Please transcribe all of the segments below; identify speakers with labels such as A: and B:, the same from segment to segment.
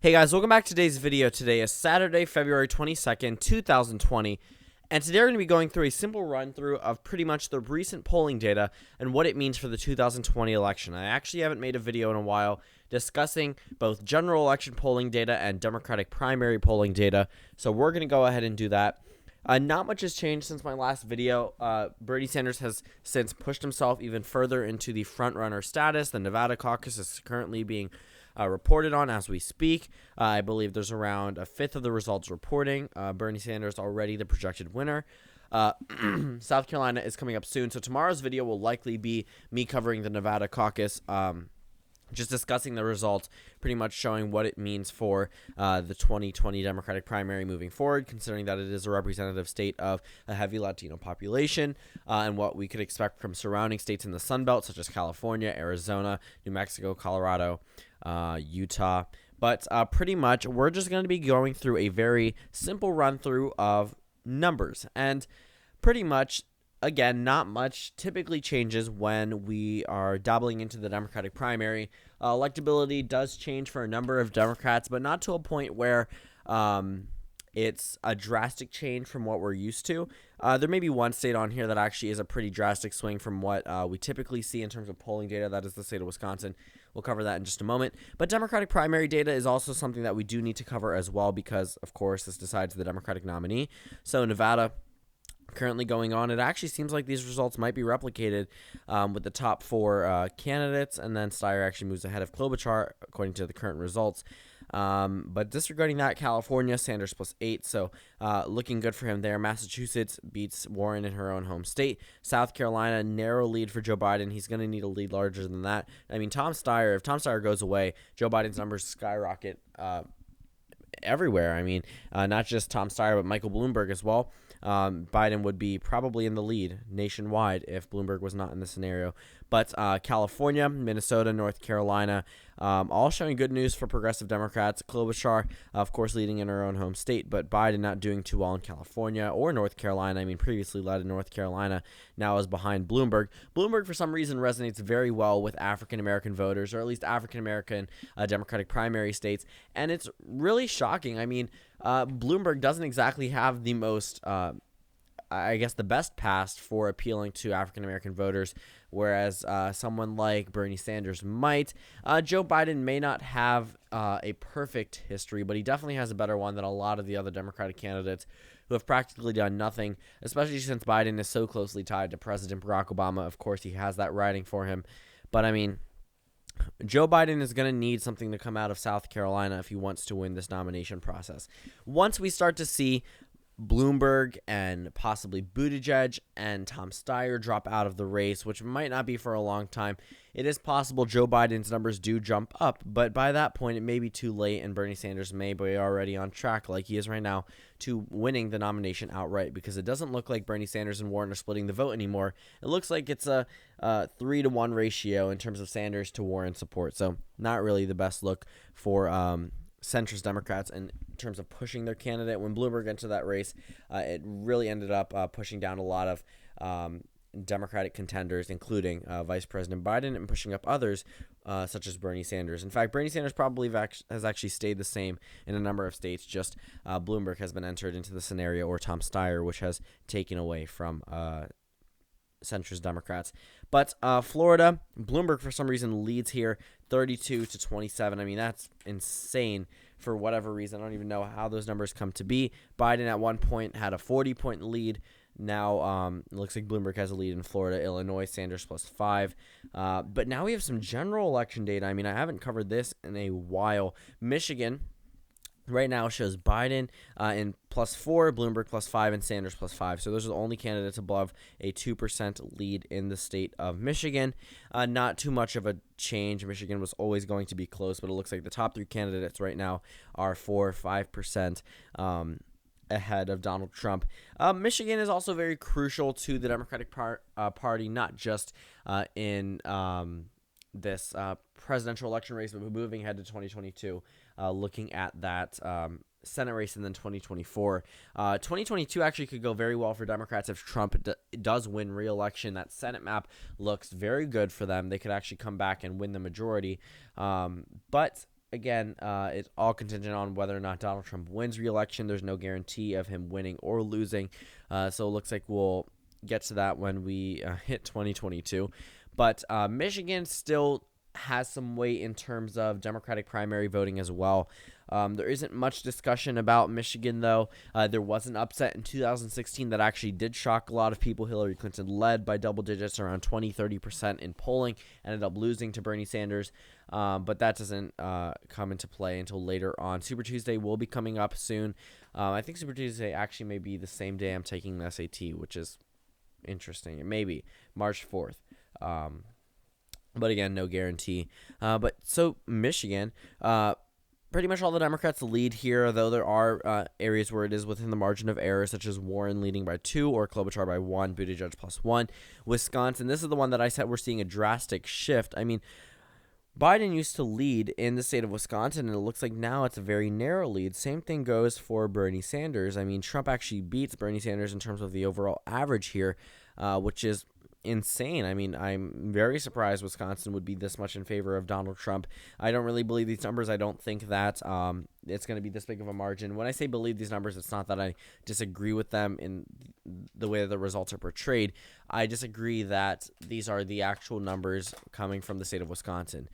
A: Hey guys, welcome back to today's video. Today is Saturday, February 22nd, 2020, and today we're going to be going through a simple run-through of pretty much the recent polling data and what it means for the 2020 election. I actually haven't made a video in a while discussing both general election polling data and Democratic primary polling data, so we're going to go ahead and do that. Not much has changed since my last video. Bernie Sanders has since pushed himself even further into the front-runner status. The Nevada caucus is currently being reported on as we speak. I believe there's around a fifth of the results reporting. Bernie Sanders already the projected winner. South Carolina is coming up soon, so tomorrow's video will likely be me covering the Nevada caucus, just discussing the results, pretty much showing what it means for the 2020 Democratic primary moving forward, considering that it is a representative state of a heavy Latino population, and what we could expect from surrounding states in the Sun Belt, such as California, Arizona, New Mexico, Colorado, Utah. But pretty much we're just going to be going through a very simple run through of numbers, and pretty much again, not much typically changes when we are dabbling into the Democratic primary. Electability does change for a number of Democrats, but not to a point where it's a drastic change from what we're used to. There may be one state on here that actually is a pretty drastic swing from what we typically see in terms of polling data. That is the state of Wisconsin. We'll cover that in just a moment. But Democratic primary data is also something that we do need to cover as well because, of course, this decides the Democratic nominee. So Nevada currently going on. It actually seems like these results might be replicated with the top four candidates, and then Steyer actually moves ahead of Klobuchar according to the current results. But disregarding that, California, Sanders +8, so looking good for him there. Massachusetts beats Warren in her own home state. South Carolina, narrow lead for Joe Biden. He's going to need a lead larger than that. I mean, if Tom Steyer goes away, Joe Biden's numbers skyrocket everywhere. I mean, not just Tom Steyer, but Michael Bloomberg as well. Biden would be probably in the lead nationwide if Bloomberg was not in the scenario. But California, Minnesota, North Carolina, all showing good news for progressive Democrats. Klobuchar, of course, leading in her own home state, but Biden not doing too well in California or North Carolina. I mean, previously led in North Carolina, now is behind Bloomberg. Bloomberg, for some reason, resonates very well with African-American voters, or at least African-American Democratic primary states, and it's really shocking. I mean, Bloomberg doesn't exactly have the most, the best past for appealing to African-American voters, whereas someone like Bernie Sanders might. Joe Biden may not have a perfect history, but he definitely has a better one than a lot of the other Democratic candidates who have practically done nothing, especially since Biden is so closely tied to President Barack Obama. Of course, he has that riding for him. But, I mean, Joe Biden is going to need something to come out of South Carolina if he wants to win this nomination process. Once we start to see Bloomberg and possibly Buttigieg and Tom Steyer drop out of the race, which might not be for a long time, it is possible Joe Biden's numbers do jump up, but by that point it may be too late and Bernie Sanders may be already on track like he is right now to winning the nomination outright, because it doesn't look like Bernie Sanders and Warren are splitting the vote anymore. It looks like it's a 3-to-1 ratio in terms of Sanders to Warren support, so not really the best look for centrist Democrats in terms of pushing their candidate. When Bloomberg entered that race, it really ended up pushing down a lot of Democratic contenders, including Vice President Biden, and pushing up others such as Bernie Sanders. In fact, Bernie Sanders probably has actually stayed the same in a number of states. Just Bloomberg has been entered into the scenario, or Tom Steyer, which has taken away from centrist Democrats. But Florida, Bloomberg for some reason leads here 32-27. I mean, that's insane for whatever reason. I don't even know how those numbers come to be. Biden at one point had a 40-point lead. Now it looks like Bloomberg has a lead in Florida. Illinois, Sanders +5. But now we have some general election data. I mean, I haven't covered this in a while. Michigan right now shows Biden in +4, Bloomberg +5, and Sanders +5. So those are the only candidates above a 2% lead in the state of Michigan. Not too much of a change. Michigan was always going to be close, but it looks like the top three candidates right now are 4-5% ahead of Donald Trump. Michigan is also very crucial to the Democratic Party, not just in this presidential election race, but moving ahead to 2022, looking at that Senate race and then 2024. 2022 actually could go very well for Democrats if Trump does win re-election. That Senate map looks very good for them. They could actually come back and win the majority. But again, it's all contingent on whether or not Donald Trump wins re-election. There's no guarantee of him winning or losing. So it looks like we'll get to that when we hit 2022. But Michigan still has some weight in terms of Democratic primary voting as well. There isn't much discussion about Michigan, though. There was an upset in 2016 that actually did shock a lot of people. Hillary Clinton led by double digits, around 20-30% in polling, ended up losing to Bernie Sanders. But that doesn't come into play until later on. Super Tuesday will be coming up soon. I think Super Tuesday actually may be the same day I'm taking the SAT, which is interesting. It may be March 4th. But again, no guarantee. But so Michigan, pretty much all the Democrats lead here, though there are areas where it is within the margin of error, such as Warren leading by 2 or Klobuchar by 1, Buttigieg +1. Wisconsin, this is the one that I said we're seeing a drastic shift. I mean, Biden used to lead in the state of Wisconsin, and it looks like now it's a very narrow lead. Same thing goes for Bernie Sanders. I mean, Trump actually beats Bernie Sanders in terms of the overall average here, which is insane. I mean, I'm very surprised Wisconsin would be this much in favor of Donald Trump. I don't really believe these numbers. I don't think that it's going to be this big of a margin. When I say believe these numbers, it's not that I disagree with them in the way that the results are portrayed. I disagree that these are the actual numbers coming from the state of Wisconsin.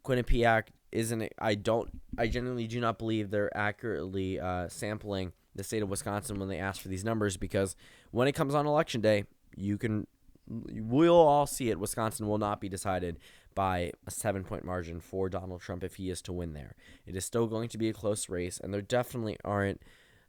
A: Quinnipiac isn't. I genuinely do not believe they're accurately sampling the state of Wisconsin when they ask for these numbers, because when it comes on election day, we'll all see it. Wisconsin will not be decided by a 7-point margin for Donald Trump if he is to win there. It is still going to be a close race, and there definitely aren't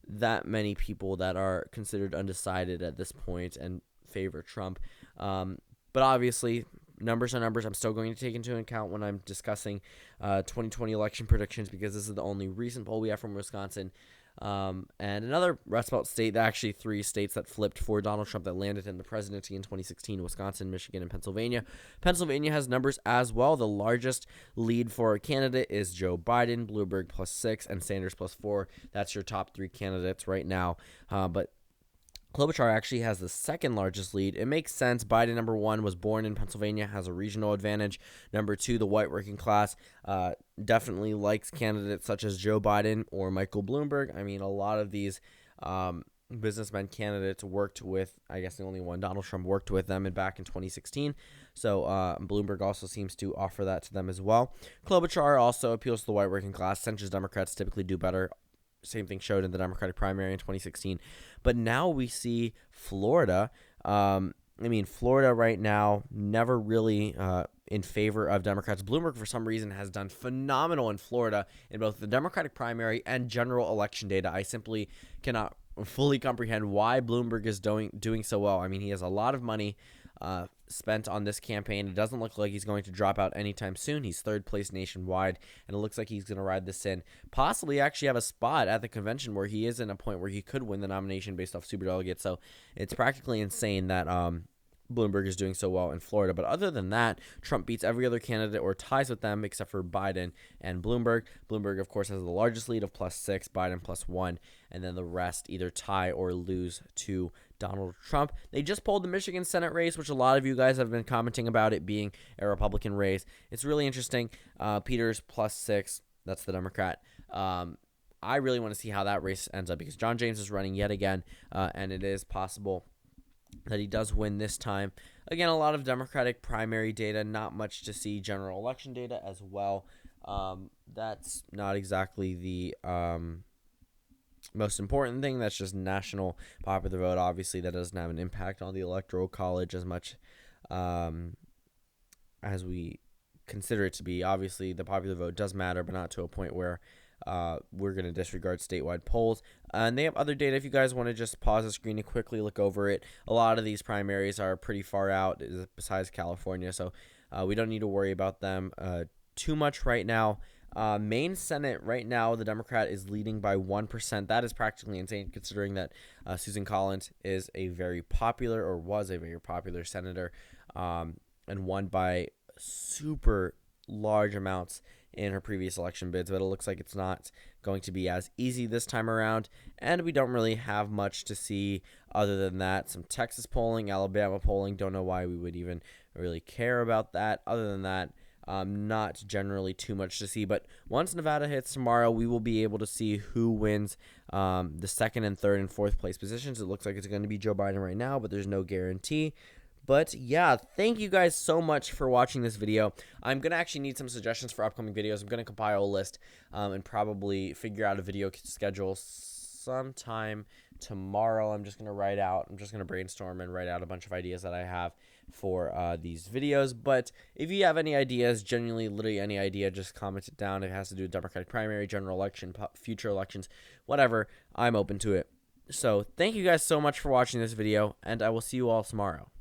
A: that many people that are considered undecided at this point and favor Trump. But obviously, numbers are numbers. I'm still going to take into account when I'm discussing 2020 election predictions, because this is the only recent poll we have from Wisconsin. And another Rust Belt state, actually 3 states that flipped for Donald Trump that landed in the presidency in 2016, Wisconsin, Michigan, and Pennsylvania. Pennsylvania has numbers as well. The largest lead for a candidate is Joe Biden, Bloomberg +6, and Sanders +4. That's your top 3 candidates right now. But Klobuchar actually has the second largest lead. It makes sense. Biden, number 1, was born in Pennsylvania, has a regional advantage. Number 2, the white working class definitely likes candidates such as Joe Biden or Michael Bloomberg. I mean, a lot of these businessmen candidates worked with, I guess the only one, Donald Trump, worked with them back in 2016. So Bloomberg also seems to offer that to them as well. Klobuchar also appeals to the white working class. Centrist Democrats typically do better. Same thing showed in the Democratic primary in 2016. But now we see Florida. Florida right now, never really in favor of Democrats. Bloomberg, for some reason, has done phenomenal in Florida in both the Democratic primary and general election data. I simply cannot fully comprehend why Bloomberg is doing so well. I mean, he has a lot of money spent on this campaign. It doesn't look like he's going to drop out anytime soon. He's 3rd place nationwide, and it looks like he's going to ride this in. Possibly actually have a spot at the convention where he is in a point where he could win the nomination based off superdelegates. So it's practically insane that Bloomberg is doing so well in Florida. But other than that, Trump beats every other candidate or ties with them except for Biden and Bloomberg. Bloomberg, of course, has the largest lead of +6, Biden +1, and then the rest either tie or lose to Donald Trump. They just polled the Michigan Senate race, which a lot of you guys have been commenting about it being a Republican race. It's really interesting. Peters +6, that's the Democrat. I really want to see how that race ends up, because John James is running yet again, and it is possible that he does win this time. Again, a lot of Democratic primary data, not much to see general election data as well. That's not exactly the most important thing. That's just national popular vote. Obviously, that doesn't have an impact on the Electoral College as much as we consider it to be. Obviously, the popular vote does matter, but not to a point where we're going to disregard statewide polls. And they have other data. If you guys want to just pause the screen and quickly look over it, a lot of these primaries are pretty far out besides California, so we don't need to worry about them too much right now. Maine Senate right now, the Democrat is leading by 1%. That is practically insane, considering that Susan Collins is a very popular, or was a very popular senator, and won by super large amounts in her previous election bids. But it looks like it's not going to be as easy this time around, and we don't really have much to see other than that. Some Texas polling, Alabama polling. Don't know why we would even really care about that. Other than that, Not generally too much to see, but once Nevada hits tomorrow, we will be able to see who wins the second and third and fourth place positions. It looks like it's going to be Joe Biden right now, but there's no guarantee. But yeah, thank you guys so much for watching this video. I'm going to actually need some suggestions for upcoming videos. I'm going to compile a list and probably figure out a video schedule sometime tomorrow. I'm just going to brainstorm and write out a bunch of ideas that I have for these videos. But if you have any ideas, genuinely, literally any idea, just comment it down. If it has to do with Democratic primary, general election, future elections, whatever, I'm open to it. So thank you guys so much for watching this video, and I will see you all tomorrow.